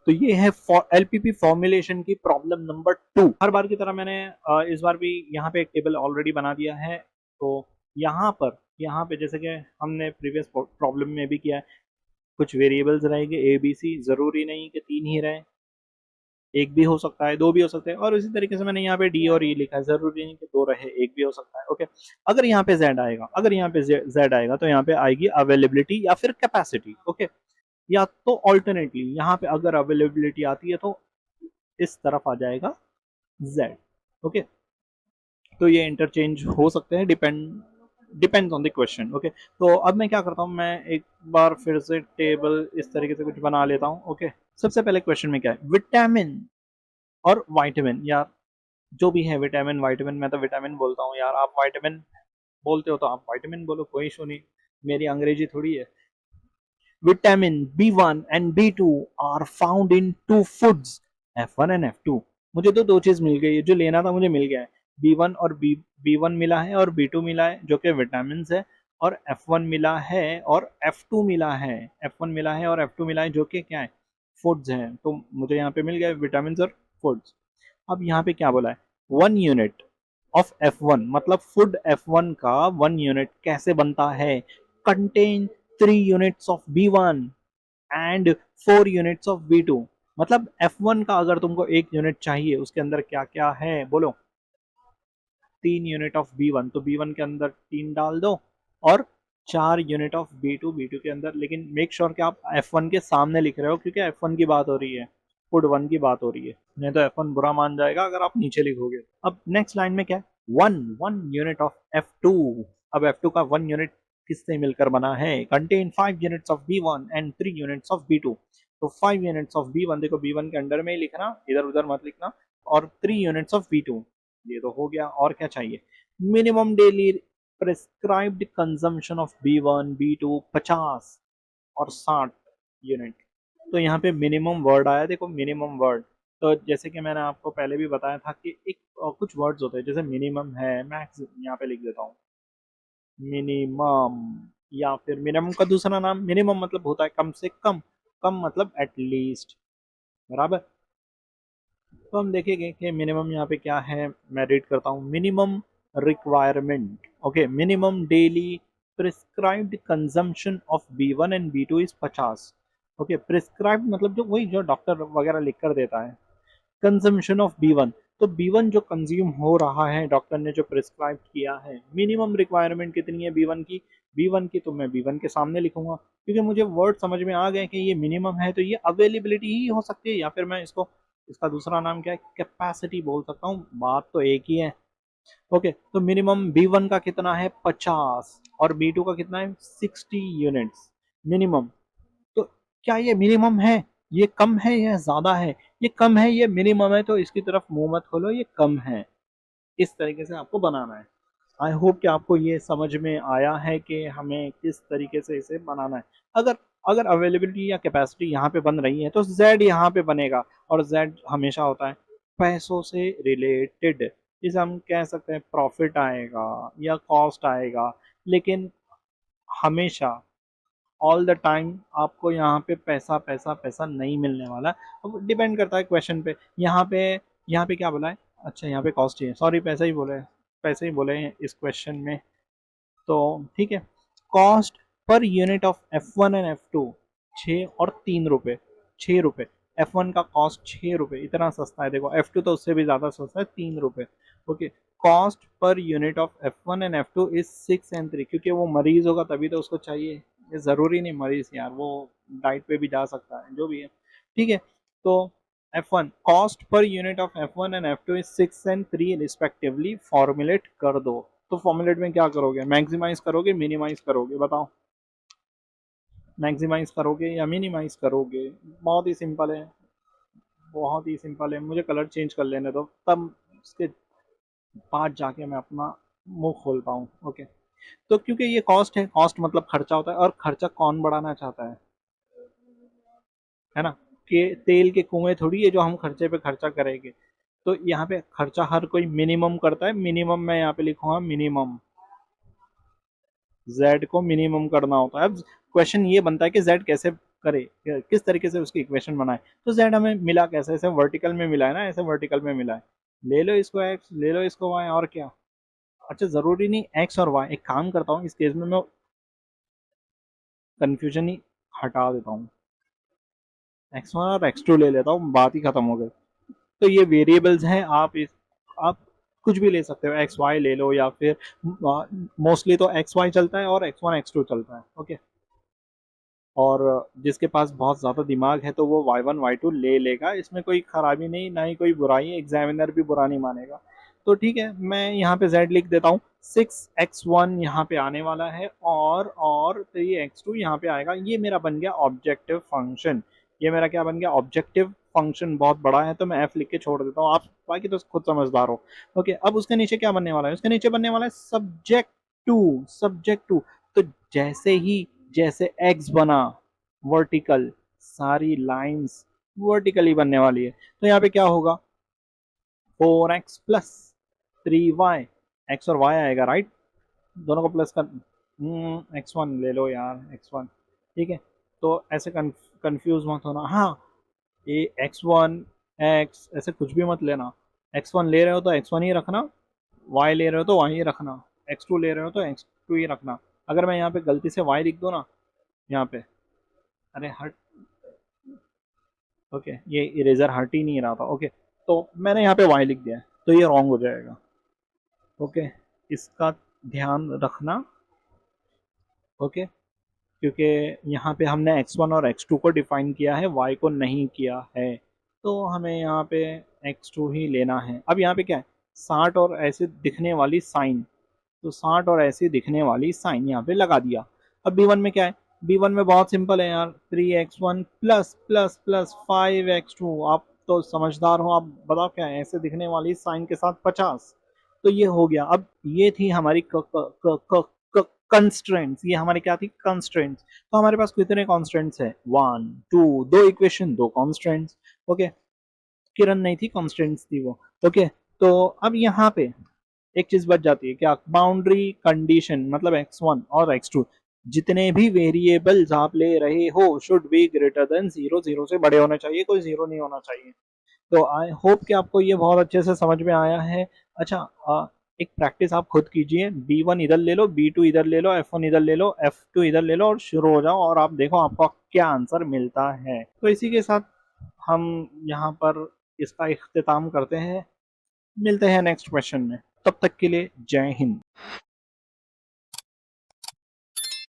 तो ये है एलपीपी फॉर्मुलेशन की प्रॉब्लम नंबर 2। हर बार की तरह मैंने इस बार भी यहाँ पे एक टेबल ऑलरेडी बना दिया है। तो यहाँ पे जैसे कि हमने प्रीवियस प्रॉब्लम में भी किया है, कुछ वेरिएबल्स रहेंगे ए बी सी, जरूरी नहीं कि 3 ही रहे, एक भी हो सकता है, 2 भी हो सकते हैं। और इसी तरीके से मैंने यहाँ पे डी और ई लिखा है, जरूरी नहीं कि 2 रहे, एक भी हो सकता है। ओके, अगर यहाँ पे जेड आएगा, तो यहाँ पे आएगी अवेलेबिलिटी या फिर कैपेसिटी। ओके, या तो ऑल्टरनेटली यहाँ पे अगर अवेलेबिलिटी आती है तो इस तरफ आ जाएगा जेड। ओके, तो ये इंटरचेंज हो सकते हैं, depends on the question. Okay, तो अब मैं क्या करता हूँ, मैं एक बार फिर से टेबल इस तरीके से कुछ बना लेता हूँ। ओके, सबसे पहले क्वेश्चन में क्या है, विटामिन और वाइटामिन। यार जो भी है, विटामिन वाइटामिन, मैं तो विटामिन बोलता हूँ यार, आप वाइटामिन बोलते हो तो आप वाइटामिन बोलो, कोई इशू नहीं, मेरी अंग्रेजी थोड़ी है। Vitamin B1 and B2 are found in two foods, F1 and F2। मुझे तो दो चीज मिल गई है, जो लेना था मुझे मिल गया है। B1 और B1 मिला है और B2 मिला है जो कि विटामिन है, और F1 मिला है और F2 मिला है, F1 मिला है और F2 मिला है जो कि क्या है, फूड्स हैं। तो मुझे यहाँ पे मिल गया विटामिन और फूड्स। अब यहाँ पे क्या बोला है, 1 यूनिट ऑफ F1, मतलब फूड F1 का 1 यूनिट कैसे बनता है, contain 3 units of B1 and 4 units of B2। मतलब F1 का अगर तुमको 1 यूनिट चाहिए, उसके अंदर क्या क्या है बोलो, 3 यूनिट ऑफ B1, तो B1 के अंदर 3 डाल दो, और 4 यूनिट ऑफ B2 के अंदर। लेकिन मेक श्योर कि आप F1 के सामने लिख रहे हो, क्योंकि F1 की बात हो रही है, फुड 1 की बात हो रही है, नहीं तो F1 बुरा मान जाएगा अगर आप नीचे लिखोगे। अब नेक्स्ट लाइन में क्या है, वन यूनिट ऑफ F2। अब F2 का 1 यूनिट किससे मिलकर बना है, contain 5 units of B1 and 3 units of B2। तो 5 यूनिट्स ऑफ B1, देखो B1 के अंडर में ही लिखना, इधर उधर मत लिखना, और 3 यूनिट्स ऑफ B2। ये तो हो गया, और क्या चाहिए, minimum daily prescribed consumption of B1 B2 50 और 60 यूनिट। तो यहाँ पे मिनिमम वर्ड आया, देखो मिनिमम वर्ड। तो जैसे कि मैंने आपको पहले भी बताया था कि एक कुछ वर्ड्स होते हैं, जैसे मिनिमम है, मैक्स, यहाँ पे लिख देता हूँ मिनिमम, या फिर मिनिमम का दूसरा नाम मिनिमम मतलब होता है कम से कम, कम मतलब एटलीस्ट, बराबर। तो हम देखेंगे कि मिनिमम यहाँ पे क्या है, मैं रीड करता हूँ, minimum requirement. Okay, minimum daily prescribed consumption of B1 and B2 is 50। Okay, prescribed मतलब जो वही जो डॉक्टर वगैरह लिख कर देता है, कंजम्पशन ऑफ B1, तो B1 जो कंज्यूम हो रहा है, डॉक्टर ने जो प्रिस्क्राइब किया है। मिनिमम रिक्वायरमेंट कितनी है B1 की, B1 की तो मैं B1 के सामने लिखूंगा, क्योंकि मुझे वर्ड समझ में आ गए कि ये मिनिमम है, तो ये अवेलेबिलिटी ही हो सकती है, या फिर मैं इसको, इसका दूसरा नाम क्या है, कैपेसिटी बोल सकता हूँ, बात तो एक ही है। ओके, तो मिनिमम B1 का कितना है 50, और B2 का कितना है 60 यूनिट्स मिनिमम। तो क्या ये मिनिमम है, ये कम है या ज्यादा है, ये कम है, ये मिनिमम है, तो इसकी तरफ मुंह मत खोलो, ये कम है। इस तरीके से आपको बनाना है। आई होप कि आपको ये समझ में आया है कि हमें किस तरीके से इसे बनाना है। अगर अगर अवेलेबिलिटी या कैपेसिटी यहाँ पे बन रही है तो Z यहाँ पे बनेगा, और Z हमेशा होता है पैसों से रिलेटेड, जिसे हम कह सकते हैं प्रॉफिट आएगा या कॉस्ट आएगा। लेकिन हमेशा, ऑल द टाइम आपको यहाँ पे पैसा पैसा पैसा नहीं मिलने वाला। अब डिपेंड करता है क्वेश्चन पे। यहाँ पे क्या बोला है, अच्छा यहाँ पे कॉस्ट ही है, सॉरी पैसा ही बोले, पैसे ही बोले हैं इस क्वेश्चन में। तो ठीक है, cost per unit of F1 and F2 6 और 3 रुपए, 6 रुपए। F1 का कॉस्ट 6 रुपए, इतना सस्ता है। देखो F2 तो उससे भी ज्यादा सस्ता है, 3 रुपए। Okay, cost per unit of F1 and F2 is 6 and 3, क्योंकि वो मरीज होगा तभी तो उसको चाहिए, ये जरूरी नहीं मरीज यार, वो डाइट पे भी जा सकता है, जो भी है। ठीक है, तो F1 cost per unit of F1 and F2 is 6 and 3 respectively, formulate कर दो। तो फॉर्मुलेट में क्या करोगे, मैक्सिमाइज करोगे मिनिमाइज करोगे, बताओ मैक्सिमाइज करोगे या मिनिमाइज करोगे। बहुत ही सिंपल है, बहुत ही सिंपल है। मुझे कलर चेंज कर लेने दो, तब उसके बाद जाके मैं अपना मुंह खोलता हूँ। ओके, तो क्योंकि ये कॉस्ट है, कॉस्ट मतलब खर्चा होता है, और खर्चा कौन बढ़ाना चाहता है ना, कि तेल के कुएं थोड़ी है जो हम खर्चे पे खर्चा करेंगे। तो यहाँ पे खर्चा हर कोई मिनिमम करता है, मिनिमम मैं यहाँ पे लिखूंगा मिनिमम, Z को मिनिमम करना होता है। अब क्वेश्चन ये बनता है कि Z कैसे करे, किस तरीके से उसकी इक्वेशन बनाए। तो z हमें मिला कैसे, ऐसे वर्टिकल में मिला है ना, ऐसे वर्टिकल में मिला है। ले लो इसको x, ले लो इसको y, और क्या। अच्छा जरूरी नहीं x और y, एक काम करता हूँ इस केस में मैं कंफ्यूजन ही हटा देता हूँ, x1 और x2 ले लेता हूँ, बात ही खत्म हो गई। तो ये वेरिएबल्स हैं, आप कुछ भी ले सकते हो, एक्स वाई ले लो, या फिर मोस्टली तो एक्स वाई चलता है और एक्स वन एक्स टू चलता है। ओके, और जिसके पास बहुत ज़्यादा दिमाग है तो वो वाई वन वाई टू ले लेगा, इसमें कोई खराबी नहीं, ना ही कोई बुराई, एग्जामिनर भी बुरा नहीं मानेगा। तो ठीक है, मैं यहाँ पे z लिख देता हूँ, 6x1 यहाँ पे आने वाला है, और 3x2 यहाँ पे आएगा। ये मेरा बन गया ऑब्जेक्टिव फंक्शन, ये मेरा क्या बन गया, ऑब्जेक्टिव फंक्शन। बहुत बड़ा है तो मैं f लिख के छोड़ देता हूँ, आप बाकी तो खुद समझदार हो। ओके, अब उसके नीचे क्या बनने वाला है, उसके नीचे बनने वाला है सब्जेक्ट टू, सब्जेक्ट टू। तो जैसे x बना वर्टिकल, सारी लाइंस वर्टिकली बनने वाली है। तो यहाँ पे क्या होगा, 4x प्लस 3y, x और y आएगा राइट, दोनों को प्लस कर, x1 ले लो यार, x1। ठीक है, तो ऐसे कंफ्यूज मत होना। हाँ, ये x1 x ऐसे कुछ भी मत लेना, x1 ले रहे हो तो x1 ही रखना, y ले रहे हो तो y ही रखना, x2 ले रहे हो तो x2 ही रखना। अगर मैं यहाँ पे गलती से y लिख दूँ ना, यहाँ पे, अरे हट, ओके, ये इरेजर हट ही नहीं रहा था। ओके, तो मैंने यहाँ पे y लिख दिया है, तो ये रॉन्ग हो जाएगा। ओके, इसका ध्यान रखना। ओके, क्योंकि यहाँ पे हमने x1 और x2 को डिफाइन किया है, y को नहीं किया है, तो हमें यहाँ पे x2 ही लेना है। अब यहाँ पे क्या है, 60 और ऐसे दिखने वाली साइन, तो 60 और ऐसे दिखने वाली साइन यहाँ पे लगा दिया। अब b1 में क्या है, b1 में बहुत सिंपल है यार, 3x1 plus plus plus 5x2। आप तो समझदार हो, आप बताओ क्या है, ऐसे दिखने वाली साइन के साथ 50। तो ये हो गया। अब ये थी हमारी कंस्ट्रेंट्स, ये हमारी क्या थी, कंस्ट्रेंट्स। तो हमारे पास कितने कॉन्स्टेंट्स है, 1 2, दो इक्वेशन दो कॉन्स्टेंट्स। ओके, किरण नहीं थी, कॉन्स्टेंट्स थी वो। ओके, तो अब यहाँ पे एक चीज बच जाती है क्या, बाउंड्री कंडीशन, मतलब x1 और x2 जितने भी वेरिएबल्स आप ले रहे हो शुड बी ग्रेटर देन 0, 0 से बड़े होने चाहिए, कोई 0 नहीं होना चाहिए। तो आई होप कि आपको ये बहुत अच्छे से समझ में आया है। अच्छा, एक प्रैक्टिस आप खुद कीजिए, B1 इधर ले लो, B2 इधर ले लो, F1 इधर ले लो, F2 इधर ले लो, और शुरू हो जाओ, और आप देखो आपको क्या आंसर मिलता है। तो इसी के साथ हम यहाँ पर इसका इख्तिताम करते हैं, मिलते हैं नेक्स्ट क्वेश्चन में, तब तक के लिए जय हिंद।